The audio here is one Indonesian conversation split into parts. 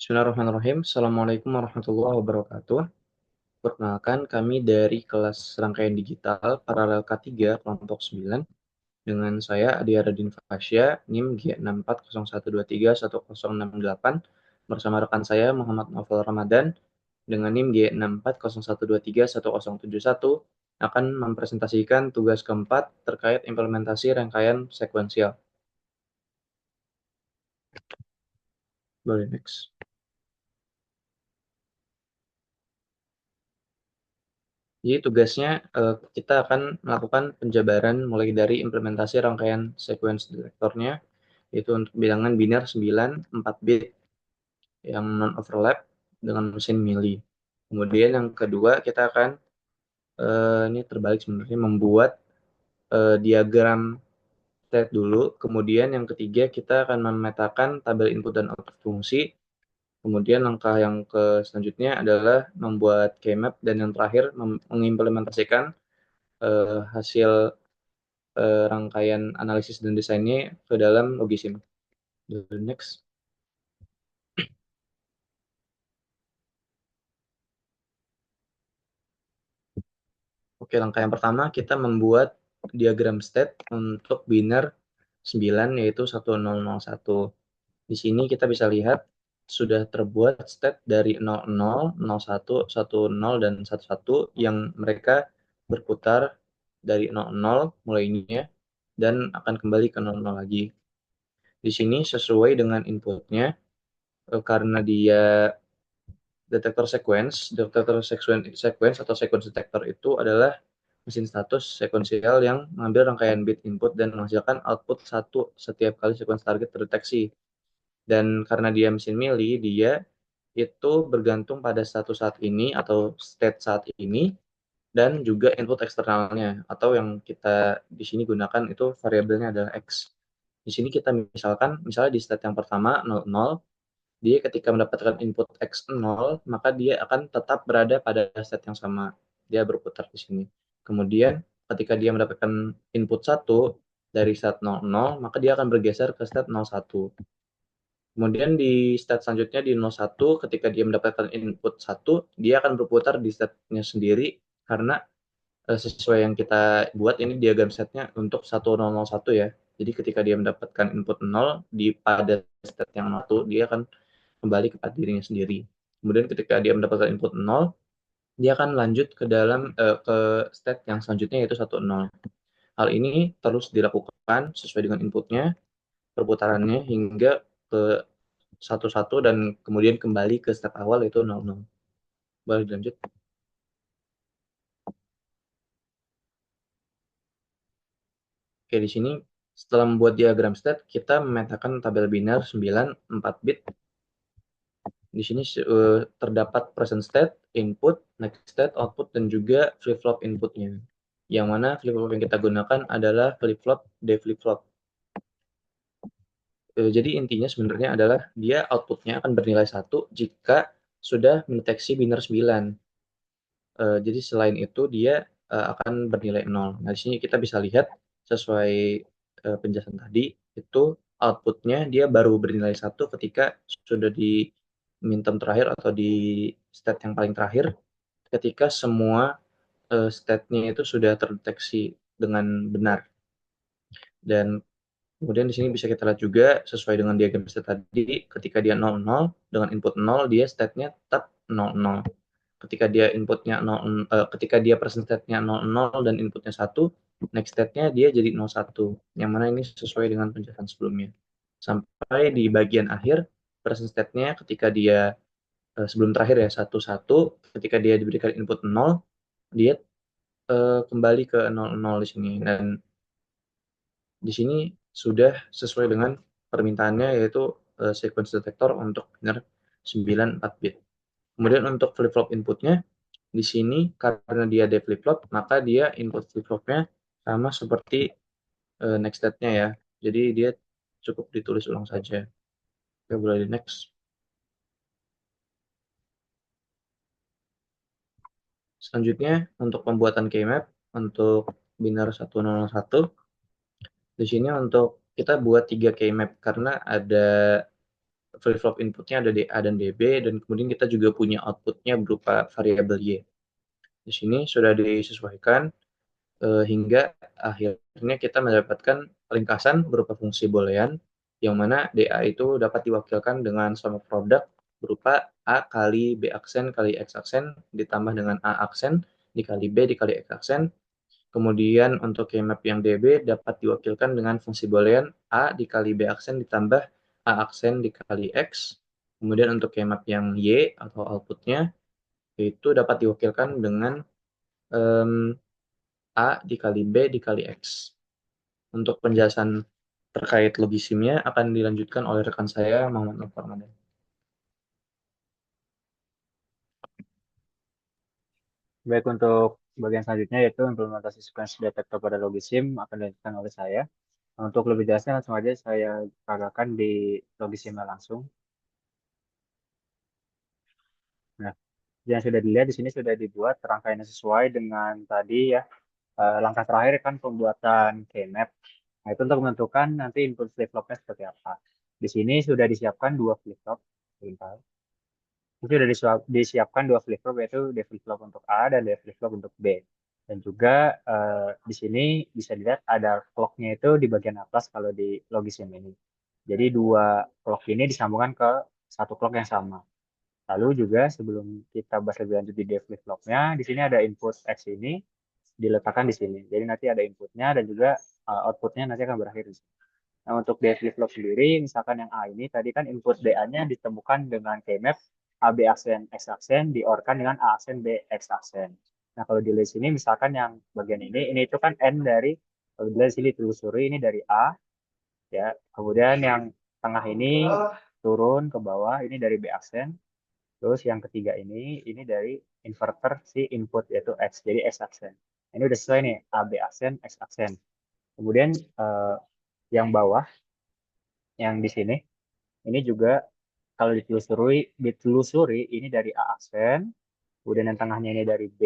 Bismillahirrahmanirrahim. Assalamualaikum warahmatullahi wabarakatuh. Perkenalkan, kami dari kelas Rangkaian Digital Paralel K3 kelompok 9 dengan saya Adi Aradin Fasya, NIM G6401231068 bersama rekan saya Muhammad Novel Ramadan dengan NIM G6401231071 akan mempresentasikan tugas keempat terkait implementasi rangkaian sekuensial. Boleh next. Jadi tugasnya kita akan melakukan penjabaran mulai dari implementasi rangkaian sequence detektornya, yaitu untuk bilangan biner 9, 4 bit yang non-overlap dengan mesin Mealy. Kemudian yang kedua kita akan, ini terbalik sebenarnya, membuat diagram state dulu. Kemudian yang ketiga kita akan memetakan tabel input dan output fungsi. Kemudian langkah yang selanjutnya adalah membuat keymap dan yang terakhir mengimplementasikan hasil rangkaian analisis dan desainnya ke dalam Logisim. Next. Oke, langkah yang pertama kita membuat diagram state untuk biner 9 yaitu 1001. Di sini kita bisa lihat sudah terbuat state dari 00, 01, 10, dan 11 yang mereka berputar dari 00 mulainya dan akan kembali ke 00 lagi. Di sini sesuai dengan inputnya, karena dia detektor sequence atau sequence detector itu adalah mesin status sekuensial yang mengambil rangkaian bit input dan menghasilkan output satu setiap kali sequence target terdeteksi. Dan karena dia mesin Mealy, dia itu bergantung pada status saat ini atau state saat ini dan juga input eksternalnya atau yang kita di sini gunakan itu variabelnya adalah X. Di sini kita misalnya di state yang pertama 00, dia ketika mendapatkan input X0, maka dia akan tetap berada pada state yang sama. Dia berputar di sini. Kemudian ketika dia mendapatkan input 1 dari state 00, maka dia akan bergeser ke state 01. Kemudian di state selanjutnya di 01, ketika dia mendapatkan input 1, dia akan berputar di state-nya sendiri karena sesuai yang kita buat ini diagram setnya untuk 1001 ya. Jadi ketika dia mendapatkan input 0 pada state yang 1, dia akan kembali kepada dirinya sendiri. Kemudian ketika dia mendapatkan input 0, dia akan lanjut ke dalam ke state yang selanjutnya yaitu 10. Hal ini terus dilakukan sesuai dengan inputnya, perputarannya hingga ke 11 dan kemudian kembali ke state awal yaitu 00. Boleh dilanjut. Oke, di sini setelah membuat diagram state, kita memetakan tabel biner 9, 4 bit. Di sini terdapat present state, input, next state, output, dan juga flip-flop inputnya. Yang mana flip-flop yang kita gunakan adalah flip-flop D flip-flop. Jadi intinya sebenarnya adalah dia outputnya akan bernilai 1 jika sudah mendeteksi biner 9. Jadi selain itu dia akan bernilai 0. Nah, di sini kita bisa lihat sesuai penjelasan tadi, itu outputnya dia baru bernilai 1 ketika sudah di minterm terakhir atau di state yang paling terakhir, ketika semua state-nya itu sudah terdeteksi dengan benar. Dan kemudian di sini bisa kita lihat juga sesuai dengan diagram state tadi, ketika dia 00 dengan input 0, dia state-nya tetap 00. Ketika dia inputnya 0, ketika dia present state-nya 00 dan inputnya 1, next state-nya dia jadi 01. Yang mana ini sesuai dengan penjelasan sebelumnya. Sampai di bagian akhir, present state-nya ketika dia sebelum terakhir ya 11, ketika dia diberikan input 0, dia kembali ke 00 di sini. Dan di sini sudah sesuai dengan permintaannya yaitu sequence detector untuk biner 9 4 bit. Kemudian untuk flip-flop inputnya, di sini karena dia D flip-flop, maka dia input flip-flopnya sama seperti next state-nya ya. Jadi dia cukup ditulis ulang saja. Oke, boleh di next. Selanjutnya untuk pembuatan keymap untuk biner 1001, di sini untuk kita buat 3 keymap karena ada flip-flop inputnya ada DA dan DB, dan kemudian kita juga punya outputnya berupa variabel Y. Di sini sudah disesuaikan hingga akhirnya kita mendapatkan ringkasan berupa fungsi boolean, yang mana DA itu dapat diwakilkan dengan sum of product berupa A kali B aksen kali X aksen ditambah dengan A aksen dikali B dikali X aksen. Kemudian untuk keymap yang DB dapat diwakilkan dengan fungsi boolean A dikali B aksen ditambah A aksen dikali X. Kemudian untuk keymap yang Y atau outputnya itu dapat diwakilkan dengan A dikali B dikali X. Untuk penjelasan terkait logisimnya akan dilanjutkan oleh rekan saya, Muhammad Nova Ramadan. Baik, untuk bagian selanjutnya yaitu implementasi sequence detector pada logisim akan dilanjutkan oleh saya. Untuk lebih jelasnya langsung aja saya peragakan di logisimnya langsung. Nah, yang sudah dilihat di sini sudah dibuat rangkaiannya sesuai dengan tadi ya. Langkah terakhir kan pembuatan keymap. Nah, itu untuk menentukan nanti input flip-flopnya seperti apa. Di sini sudah disiapkan dua flip-flop. Sebentar. Ini sudah disiapkan dua flip-flop, yaitu D flip-flop untuk A dan D flip-flop untuk B. Dan juga di sini bisa dilihat ada clock-nya itu di bagian atas kalau di logisim ini. Jadi dua clock ini disambungkan ke satu clock yang sama. Lalu juga sebelum kita bahas lebih lanjut di D flip-flopnya, di sini ada input X ini diletakkan di sini. Jadi nanti ada inputnya dan juga outputnya nanti akan berakhir di sini. Nah, untuk D flip-flop sendiri, misalkan yang A ini, tadi kan input DA-nya ditemukan dengan keymap AB aksen X aksen diorkan dengan A aksen B X aksen. Nah, kalau di list ini, misalkan yang bagian ini itu kan N dari, kalau di sini telusuri ini dari A, ya. Kemudian yang tengah ini turun ke bawah, ini dari B aksen. Terus yang ketiga ini dari inverter si input yaitu X, jadi X aksen. Ini udah sesuai nih, AB aksen, X aksen. Kemudian yang bawah, yang di sini, ini juga kalau ditelusuri ini dari A aksen, kemudian yang tengahnya ini dari B,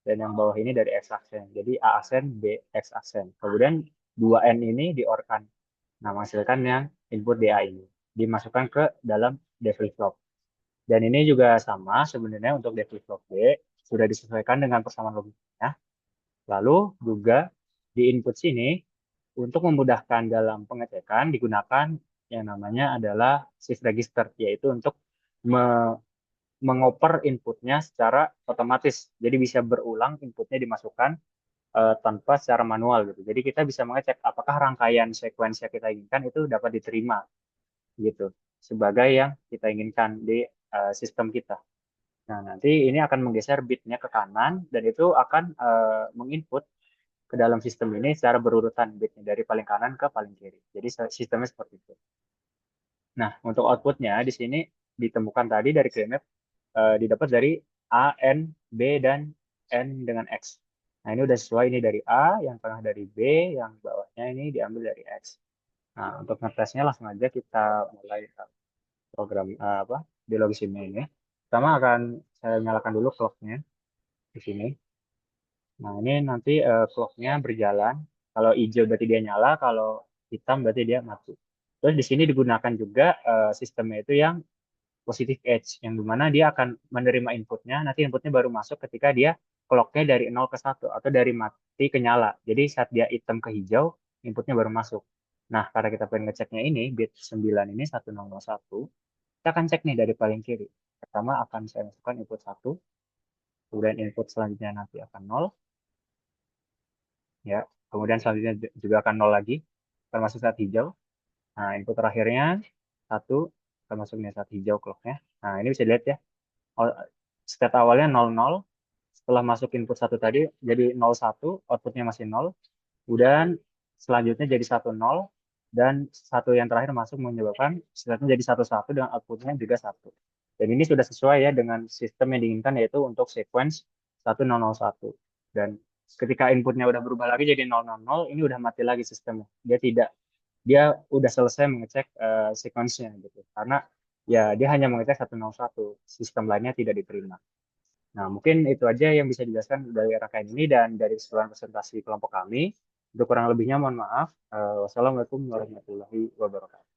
dan yang bawah ini dari X aksen. Jadi A aksen, B, X aksen. Kemudian 2N ini diorkan. Nah, menghasilkan yang input DA ini. Dimasukkan ke dalam D flip-flop. Dan ini juga sama sebenarnya untuk D flip-flop B. Sudah disesuaikan dengan persamaan logikanya. Lalu juga di input sini, untuk memudahkan dalam pengecekan digunakan yang namanya adalah shift register, yaitu untuk mengoper inputnya secara otomatis. Jadi bisa berulang inputnya dimasukkan tanpa secara manual gitu. Jadi kita bisa mengecek apakah rangkaian sekuensi yang kita inginkan itu dapat diterima gitu sebagai yang kita inginkan di sistem kita. Nah, nanti ini akan menggeser bitnya ke kanan dan itu akan menginput ke dalam sistem ini secara berurutan bitnya dari paling kanan ke paling kiri. Jadi sistemnya seperti itu. Nah, untuk outputnya di sini ditemukan tadi dari keymap didapat dari A, N, B, dan N dengan X. Nah, ini udah sesuai ini dari A, yang tengah dari B, yang bawahnya ini diambil dari X. Nah, untuk ngetesnya langsung aja kita mulai program apa di logisimnya ini. Pertama akan saya nyalakan dulu clocknya di sini. Nah, ini nanti clocknya berjalan. Kalau hijau berarti dia nyala, kalau hitam berarti dia mati. Terus di sini digunakan juga sistemnya itu yang positive edge, yang dimana dia akan menerima inputnya, nanti inputnya baru masuk ketika dia clocknya dari 0 ke 1 atau dari mati ke nyala. Jadi saat dia hitam ke hijau, inputnya baru masuk. Nah, karena kita pengen ngeceknya ini, bit 9 ini 1001, kita akan cek nih dari paling kiri. Pertama akan saya masukkan input 1, kemudian input selanjutnya nanti akan 0, ya. Kemudian selanjutnya juga akan 0 lagi, termasuk saat hijau. Nah, input terakhirnya 1, termasuk nih saat hijau clocknya. Nah, ini bisa dilihat ya, state awalnya 00, setelah masuk input 1 tadi jadi 01, outputnya masih 0, kemudian selanjutnya jadi 10, dan satu yang terakhir masuk menyebabkan statenya jadi 11 dengan outputnya juga 1. Dan ini sudah sesuai ya dengan sistem yang diinginkan, yaitu untuk sequence 1001. Dan ketika inputnya udah berubah lagi jadi 000, ini udah mati lagi sistemnya. Dia udah selesai mengecek sequence-nya gitu. Karena ya dia hanya mengecek 101, sistem lainnya tidak diterima. Nah, mungkin itu aja yang bisa dijelaskan dari rangkaian ini dan dari keseluruhan presentasi kelompok kami. Untuk kurang lebihnya mohon maaf. Wassalamualaikum warahmatullahi wabarakatuh.